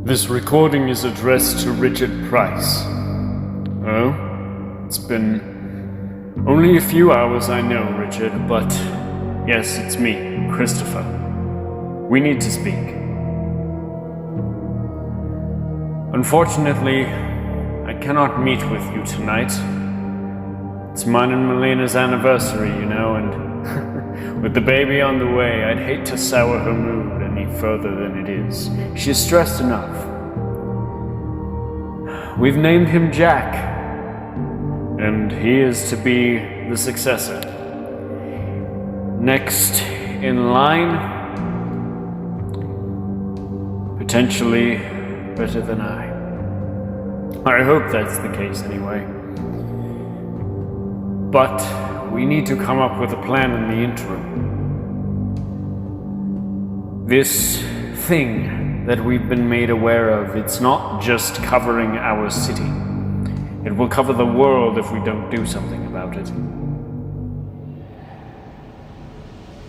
This recording is addressed to Richard Price. Oh? It's been only a few hours, I know, Richard, but yes, it's me, Christopher. We need to speak. Unfortunately, I cannot meet with you tonight. It's mine and Melena's anniversary, you know, and with the baby on the way, I'd hate to sour her mood any further than it is. She's stressed enough. We've named him Jack, and he is to be the successor. Next in line, potentially better than I. I hope that's the case anyway. But we need to come up with a plan in the interim. This thing that we've been made aware of, it's not just covering our city. It will cover the world if we don't do something about it.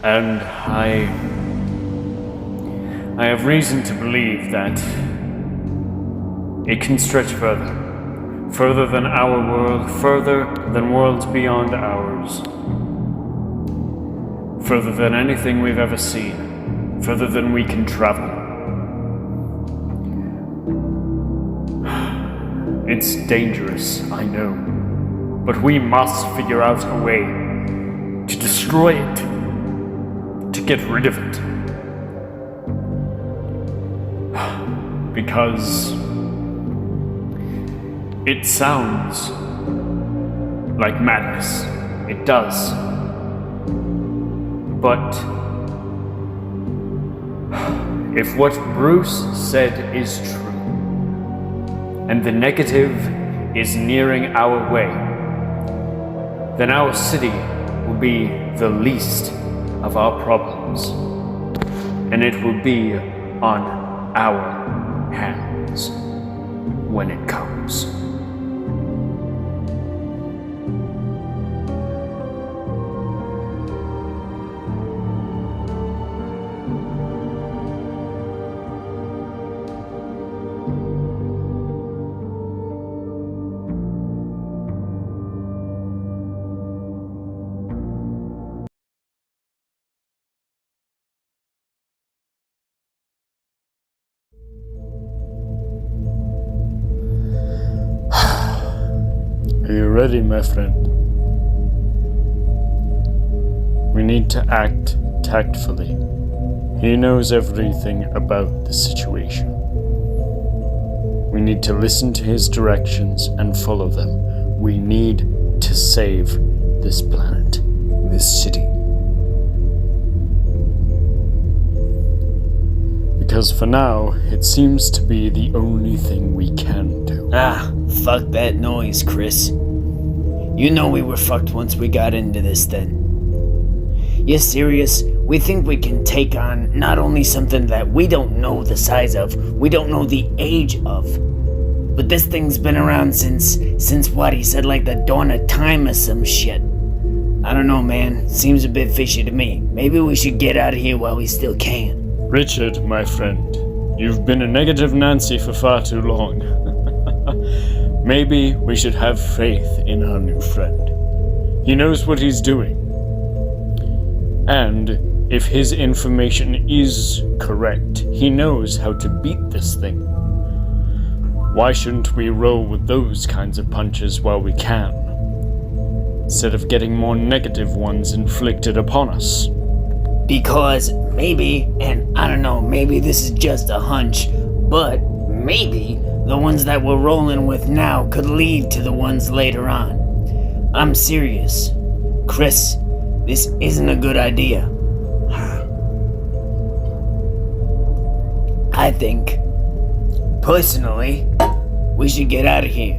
And I have reason to believe that it can stretch further than our world, further than worlds beyond ours, further than anything we've ever seen, further than we can travel. It's dangerous, I know, but we must figure out a way to destroy it, to get rid of it. Because it sounds like madness. It does. But if what Bruce said is true, and the negative is nearing our way, then our city will be the least of our problems, and it will be on our hands when it comes. Are you ready, my friend? We need to act tactfully. He knows everything about the situation. We need to listen to his directions and follow them. We need to save this planet, this city. Because for now, it seems to be the only thing we can do. Fuck that noise, Chris. You know we were fucked once we got into this then. You serious? We think we can take on not only something that we don't know the size of, we don't know the age of, but this thing's been around since what, he said like the dawn of time or some shit. I don't know, man. Seems a bit fishy to me. Maybe we should get out of here while we still can. Richard, my friend, you've been a negative Nancy for far too long. Maybe we should have faith in our new friend. He knows what he's doing. And if his information is correct, he knows how to beat this thing. Why shouldn't we roll with those kinds of punches while we can, instead of getting more negative ones inflicted upon us? Because maybe, and I don't know, maybe this is just a hunch, but maybe the ones that we're rolling with now could lead to the ones later on. I'm serious. Chris, this isn't a good idea. I think, personally, we should get out of here.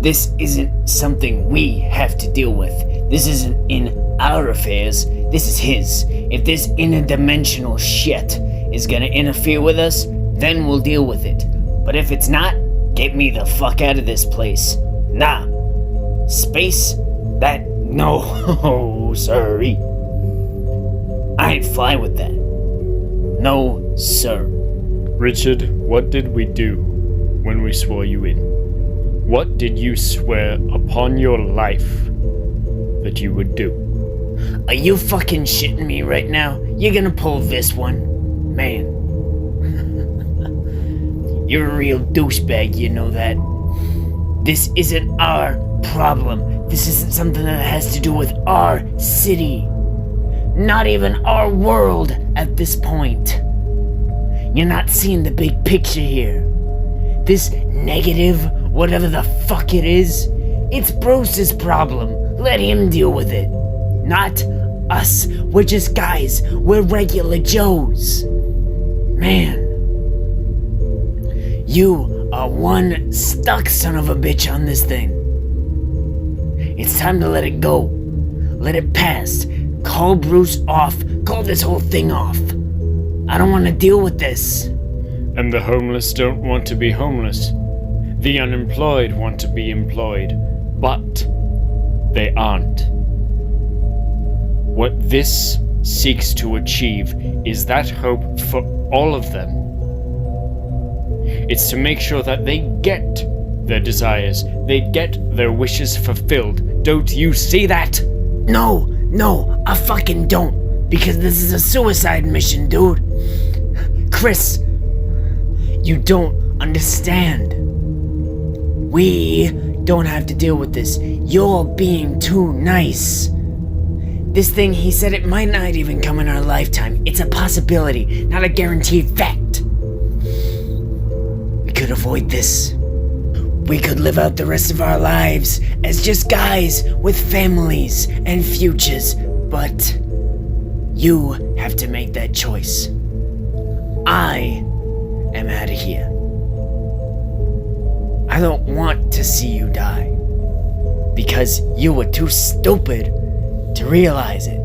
This isn't something we have to deal with. This isn't in our affairs. This is his. If this interdimensional shit is gonna interfere with us, then we'll deal with it. But if it's not, get me the fuck out of this place. Nah. Space? No, sorry. I ain't fly with that. No, sir. Richard, what did we do when we swore you in? What did you swear upon your life that you would do? Are you fucking shitting me right now? You're gonna pull this one? Man. You're a real douchebag, you know that. This isn't our problem. This isn't something that has to do with our city. Not even our world at this point. You're not seeing the big picture here. This negative, whatever the fuck it is, it's Bruce's problem. Let him deal with it. Not us. We're just guys. We're regular Joes. Man. You are one stuck son of a bitch on this thing. It's time to let it go. Let it pass. Call Bruce off. Call this whole thing off. I don't want to deal with this. And the homeless don't want to be homeless. The unemployed want to be employed. But they aren't. What this seeks to achieve is that hope for all of them. It's to make sure that they get their desires, they get their wishes fulfilled. Don't you see that? No, I fucking don't. Because this is a suicide mission, dude. Chris, you don't understand. We don't have to deal with this. You're being too nice. This thing, he said it might not even come in our lifetime. It's a possibility, not a guaranteed fact. We could avoid this. We could live out the rest of our lives as just guys with families and futures, but you have to make that choice. I am out of here. I don't want to see you die because you were too stupid to realize it.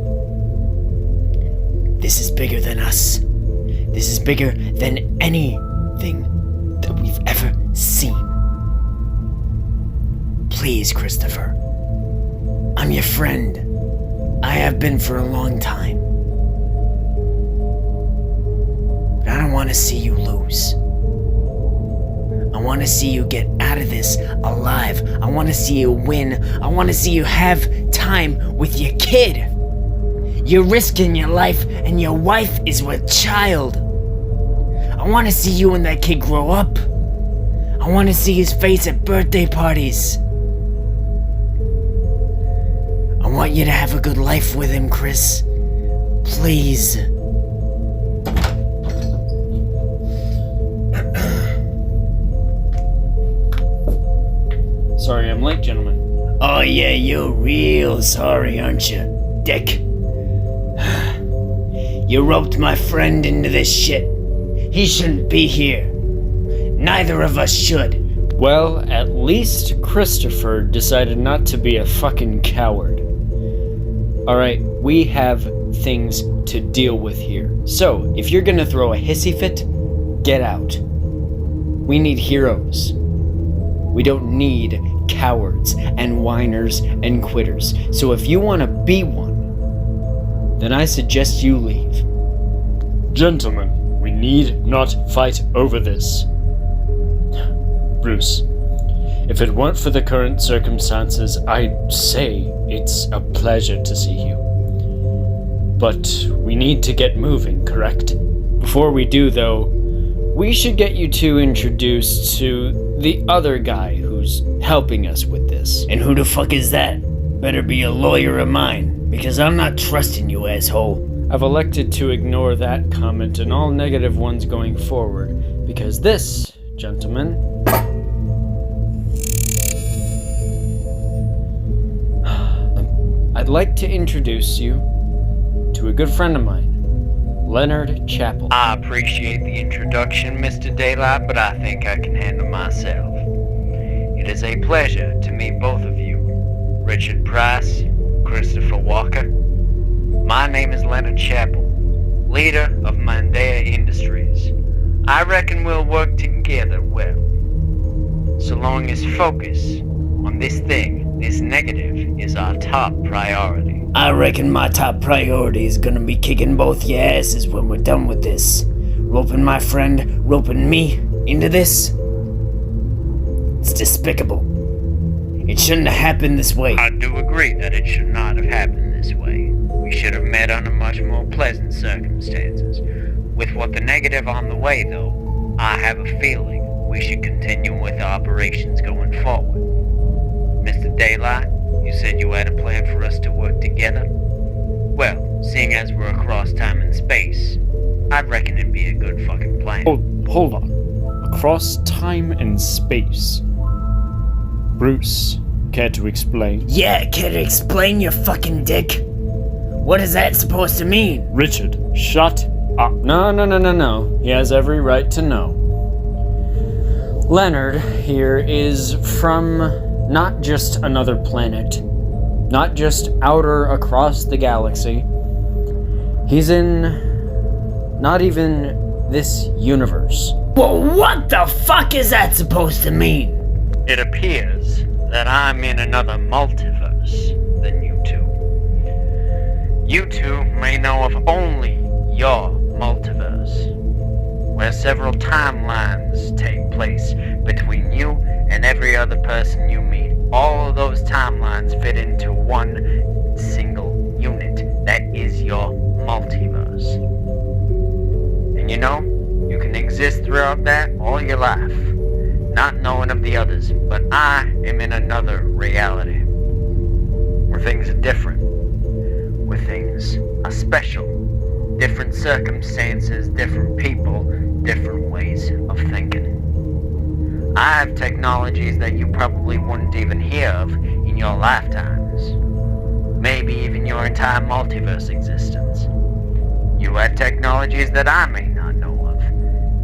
This is bigger than us. This is bigger than anything that we've ever seen. Please, Christopher. I'm your friend. I have been for a long time. But I don't want to see you lose. I want to see you get out of this alive. I want to see you win. I want to see you have time with your kid. You're risking your life and your wife is with child. I want to see you and that kid grow up. I want to see his face at birthday parties. I want you to have a good life with him, Chris. Please. Sorry I'm late, gentlemen. Oh yeah, you're real sorry, aren't you, dick? You roped my friend into this shit. He shouldn't be here. Neither of us should. Well, at least Christopher decided not to be a fucking coward. Alright, we have things to deal with here. So, if you're gonna throw a hissy fit, get out. We need heroes. We don't need cowards and whiners and quitters. So if you want to be one, then I suggest you leave. Gentlemen, we need not fight over this. Bruce, if it weren't for the current circumstances, I'd say it's a pleasure to see you. But we need to get moving, correct? Before we do, though, we should get you two introduced to the other guy who's helping us with this. And who the fuck is that? Better be a lawyer of mine, because I'm not trusting you, asshole. I've elected to ignore that comment and all negative ones going forward, because this, gentlemen, I'd like to introduce you to a good friend of mine, Leonard Chappell. I appreciate the introduction, Mr. Daylight, but I think I can handle myself. It is a pleasure to meet both of you, Richard Price, Christopher Walker. My name is Leonard Chappell, leader of Mandea Industries. I reckon we'll work together well, so long as focus on this thing, this negative, is our top priority. I reckon my top priority is gonna be kicking both your asses when we're done with this. roping my friend, roping me into this. It's despicable. It shouldn't have happened this way. I do agree that it should not have happened this way. We should have met under much more pleasant circumstances. With what the negative on the way, though, I have a feeling we should continue with operations going forward. Mr. Daylight, you said you had a plan for us to work together? Well, seeing as we're across time and space, I'd reckon it'd be a good fucking plan. Oh, hold on. Across time and space. Bruce, care to explain? Yeah, care to explain, you fucking dick? What is that supposed to mean? Richard, shut up. No. He has every right to know. Leonard here is from not just another planet, not just outer across the galaxy. He's in not even this universe. Well, what the fuck is that supposed to mean? It appears that I'm in another multiverse than you two. You two may know of only your multiverse, where several timelines take place between you and every other person you meet. All of those timelines fit into one single unit. That is your multiverse. And you know, you can exist throughout that all your life, not knowing of the others, but I am in another reality, where things are different, where things are special, different circumstances, different people, different ways of thinking. I have technologies that you probably wouldn't even hear of in your lifetimes, maybe even your entire multiverse existence. You have technologies that I may not know of,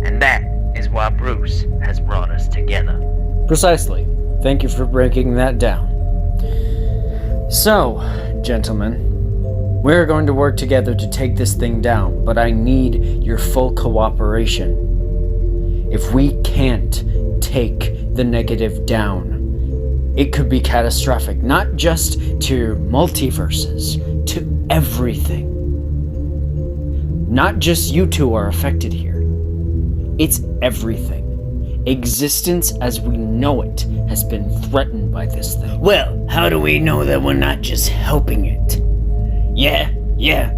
and that is why Bruce has brought us together. Precisely. Thank you for breaking that down. So, gentlemen, we're going to work together to take this thing down, but I need your full cooperation. If we can't take the negative down, it could be catastrophic, not just to multiverses, to everything. Not just you two are affected here. It's everything. Existence as we know it has been threatened by this thing. Well, how do we know that we're not just helping it? Yeah,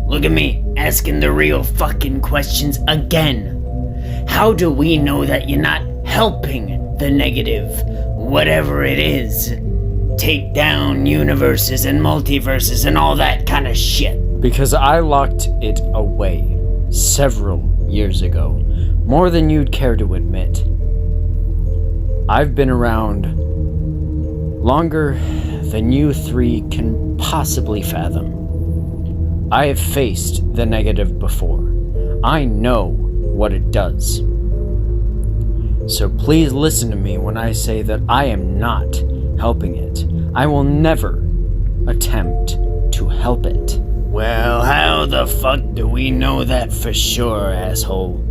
look at me, asking the real fucking questions again. How do we know that you're not helping the negative, whatever it is, take down universes and multiverses and all that kind of shit? Because I locked it away several years ago, more than you'd care to admit. I've been around longer than you three can possibly fathom. I have faced the negative before. I know what it does. So please listen to me when I say that I am not helping it. I will never attempt to help it. Well, how the fuck do we know that for sure, asshole?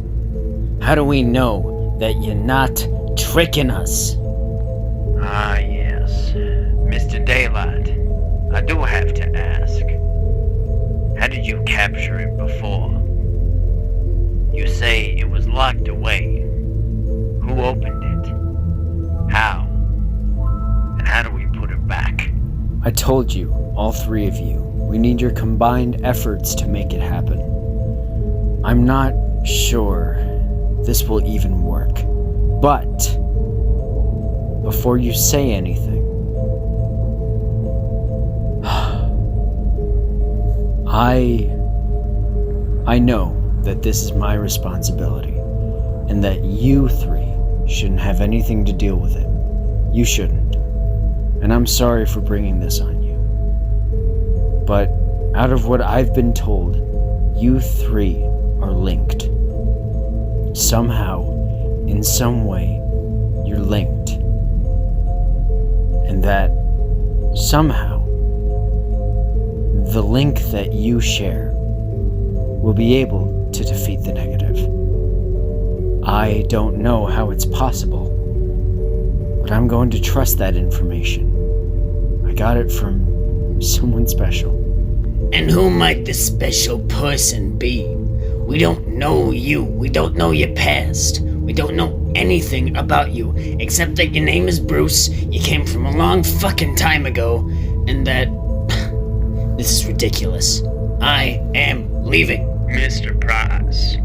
How do we know that you're not tricking us? Ah, yes. Mr. Daylight, I do have to ask. How did you capture it before? You say it was locked away. Who opened it? How? And how do we put it back? I told you, all three of you, we need your combined efforts to make it happen. I'm not sure this will even work, but before you say anything, I know that this is my responsibility, and that you three shouldn't have anything to deal with it. You shouldn't. And I'm sorry for bringing this on you. But out of what I've been told, you three are linked. Somehow, in some way, you're linked. And that somehow, the link that you share will be able to defeat the negative. I don't know how it's possible, but I'm going to trust that information. I got it from someone special. And who might the special person be? We don't know you. We don't know your past. We don't know anything about you, except that your name is Bruce, you came from a long fucking time ago, and that... This is ridiculous. I am leaving. Mr. Price,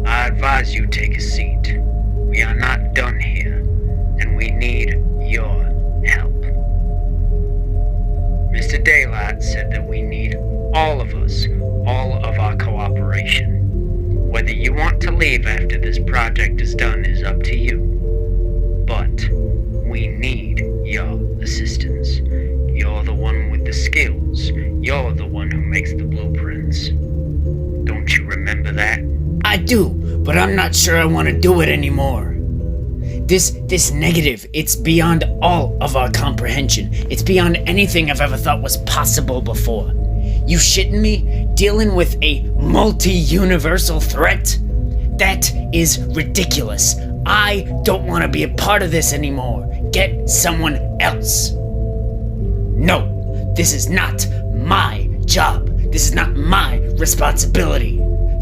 I advise you take a seat. We are not done here, and we need your help. Mr. Daylight said that we need all of us, all of our cooperation. Whether you want to leave after this project is done is up to you. But we need your assistance. You're the one with the skills. You're the one who makes the blueprints. Don't you remember that? I do, but I'm not sure I want to do it anymore. This negative, it's beyond all of our comprehension. It's beyond anything I've ever thought was possible before. You shitting me? Dealing with a multi-universal threat? That is ridiculous. I don't want to be a part of this anymore. Get someone else. No, this is not my job. This is not my responsibility.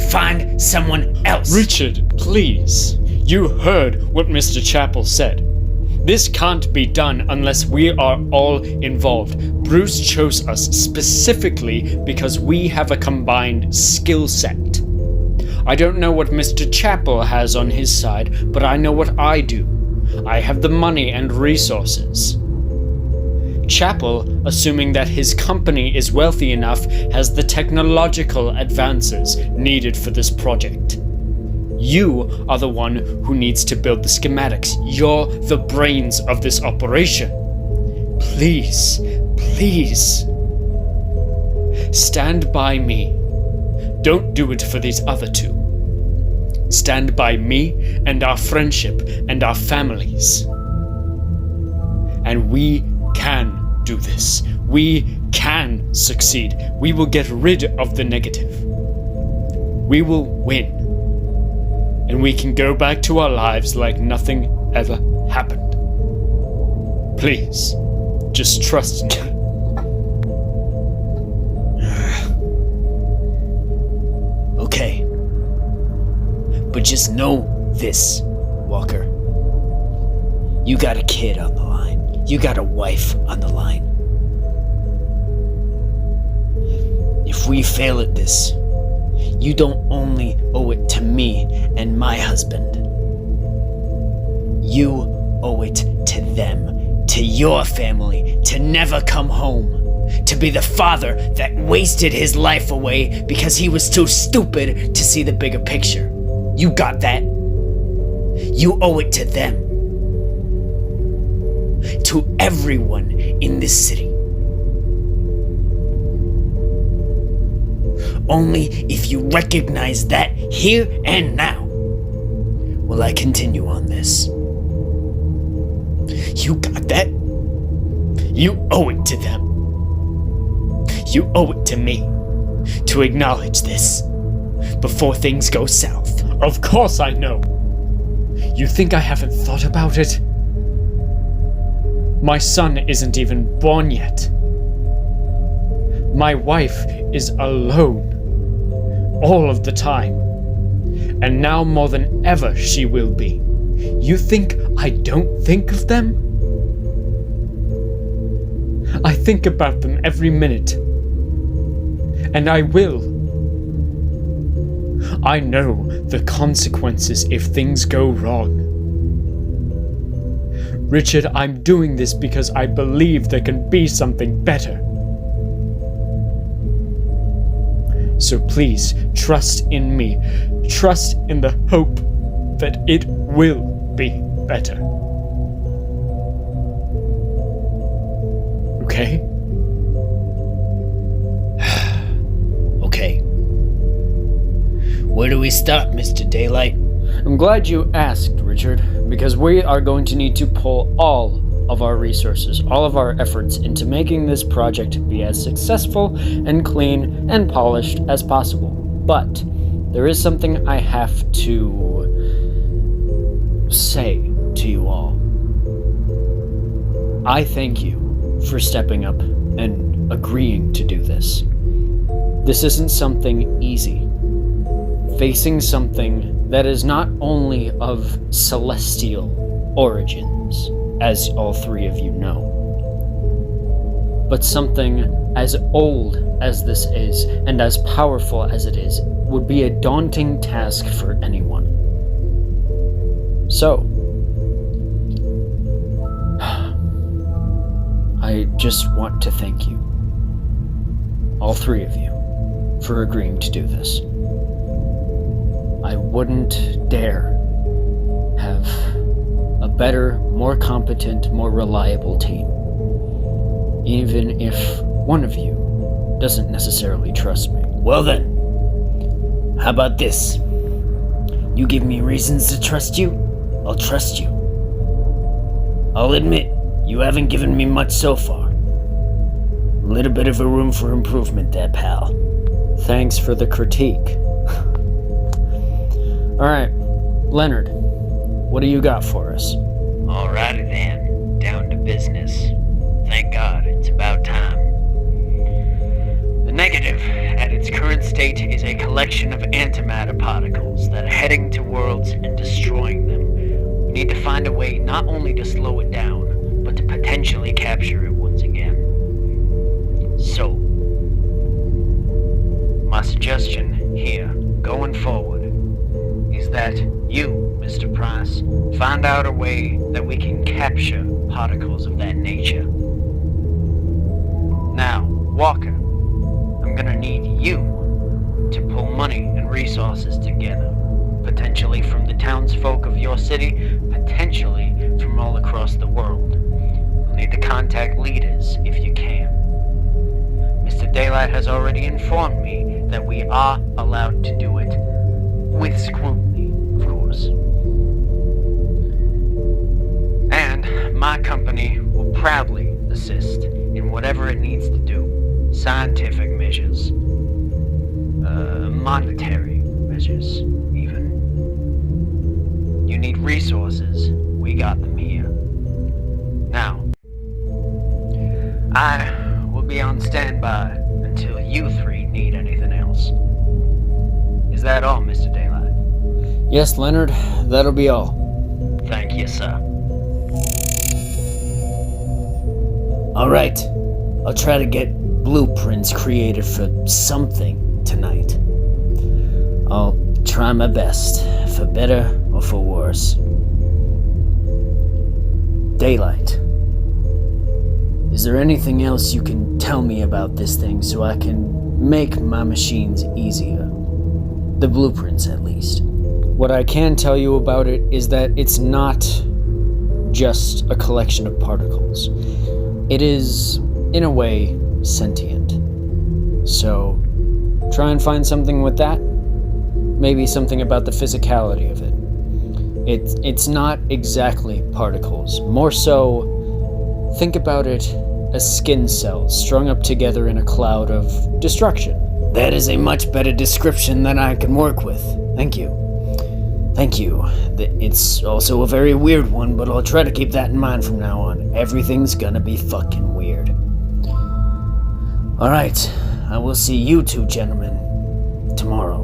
Find someone else. Richard, please. You heard what Mr. Chappell said. This can't be done unless we are all involved. Bruce chose us specifically because we have a combined skill set. I don't know what Mr. Chappell has on his side, but I know what I do. I have the money and resources. Chappell, assuming that his company is wealthy enough, has the technological advances needed for this project. You are the one who needs to build the schematics. You're the brains of this operation. Please, please, stand by me. Don't do it for these other two. Stand by me and our friendship and our families. And we can do this. We can succeed. We will get rid of the negative. We will win. And we can go back to our lives like nothing ever happened. Please, just trust me. Okay. But just know this, Walker. You got a kid on the line. You got a wife on the line. If we fail at this, you don't only owe it to me and my husband. You owe it to them, to your family, to never come home, to be the father that wasted his life away because he was too stupid to see the bigger picture. You got that? You owe it to them. To everyone in this city. Only if you recognize that here and now will I continue on this. You got that? You owe it to them. You owe it to me to acknowledge this before things go south. Of course I know. You think I haven't thought about it? My son isn't even born yet. My wife is alone. All of the time. And now more than ever she will be. You think I don't think of them? I think about them every minute. And I will. I know the consequences if things go wrong. Richard, I'm doing this because I believe there can be something better. So please, trust in me. Trust in the hope that it will be better. Okay? Okay. Where do we start, Mr. Daylight? I'm glad you asked, Richard, because we are going to need to pull all of our resources, all of our efforts into making this project be as successful and clean and polished as possible. But there is something I have to say to you all. I thank you for stepping up and agreeing to do this. This isn't something easy. facing something that is not only of celestial origins, as all three of you know, but something as old as this is and as powerful as it is would be a daunting task for anyone. So, I just want to thank you, all three of you, for agreeing to do this. I wouldn't dare have a better, more competent, more reliable team, even if one of you doesn't necessarily trust me. Well then, how about this? You give me reasons to trust you, I'll trust you. I'll admit, you haven't given me much so far. A little bit of a room for improvement there, pal. Thanks for the critique. Alright, Leonard, what do you got for us? Alrighty then, down to business. Thank God, it's about time. The negative, at its current state, is a collection of antimatter particles that are heading to worlds and destroying them. We need to find a way not only to slow it down, but to potentially capture it once again. So, my suggestion here, going forward, is that you, Mr. Price, find out a way that we can capture particles of that nature. Now, Walker, I'm gonna need you to pull money and resources together, potentially from the townsfolk of your city, potentially from all across the world. You'll need to contact leaders if you can. Mr. Daylight has already informed me that we are allowed to do it with scrutiny, of course. And my company will proudly assist in whatever it needs to do. Scientific measures, monetary measures, even. You need resources, we got them here. Now, I will be on standby until you three need anything else. Is that all, Mr. Daylight? Yes, Leonard, that'll be all. Thank you, sir. Alright, I'll try to get blueprints created for something tonight. I'll try my best, for better or for worse. Daylight, is there anything else you can tell me about this thing so I can make my machines easier? The blueprints, at least. What I can tell you about it is that it's not just a collection of particles. It is, in a way, sentient. So, try and find something with that. Maybe something about the physicality of it. It's not exactly particles. More so, think about it as skin cells strung up together in a cloud of destruction. That is a much better description than I can work with. Thank you. Thank you. It's also a very weird one, but I'll try to keep that in mind from now on. Everything's gonna be fucking weird. Alright, I will see you two gentlemen tomorrow.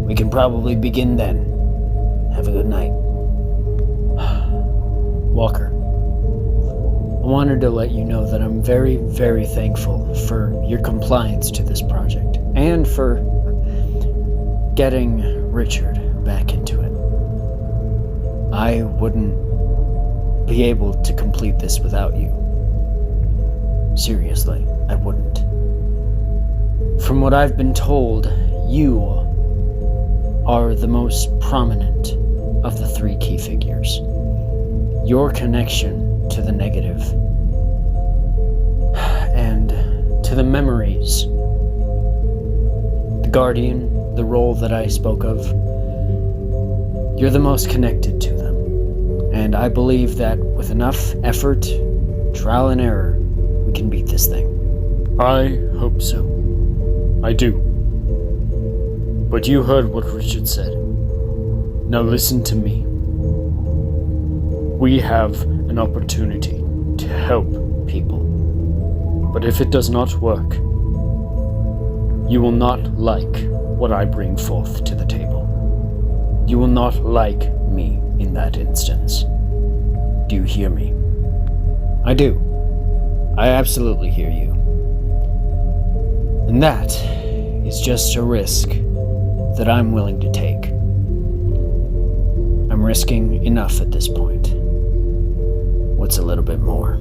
We can probably begin then. Have a good night. Walker, I wanted to let you know that I'm very, very thankful for your compliance to this project, and for getting Richard back into it. I wouldn't be able to complete this without you. Seriously, I wouldn't. From what I've been told, you are the most prominent of the three key figures. Your connection to the negative and to the memories, the guardian, the role that I spoke of, you're the most connected to them. And I believe that with enough effort, trial and error, we can beat this thing. I hope so. I do. But you heard what Richard said. Now listen to me. We have an opportunity to help people. But if it does not work, you will not like what I bring forth to the table. You will not like me in that instance. Do you hear me? I do. I absolutely hear you. And that is just a risk that I'm willing to take. I'm risking enough at this point. What's a little bit more?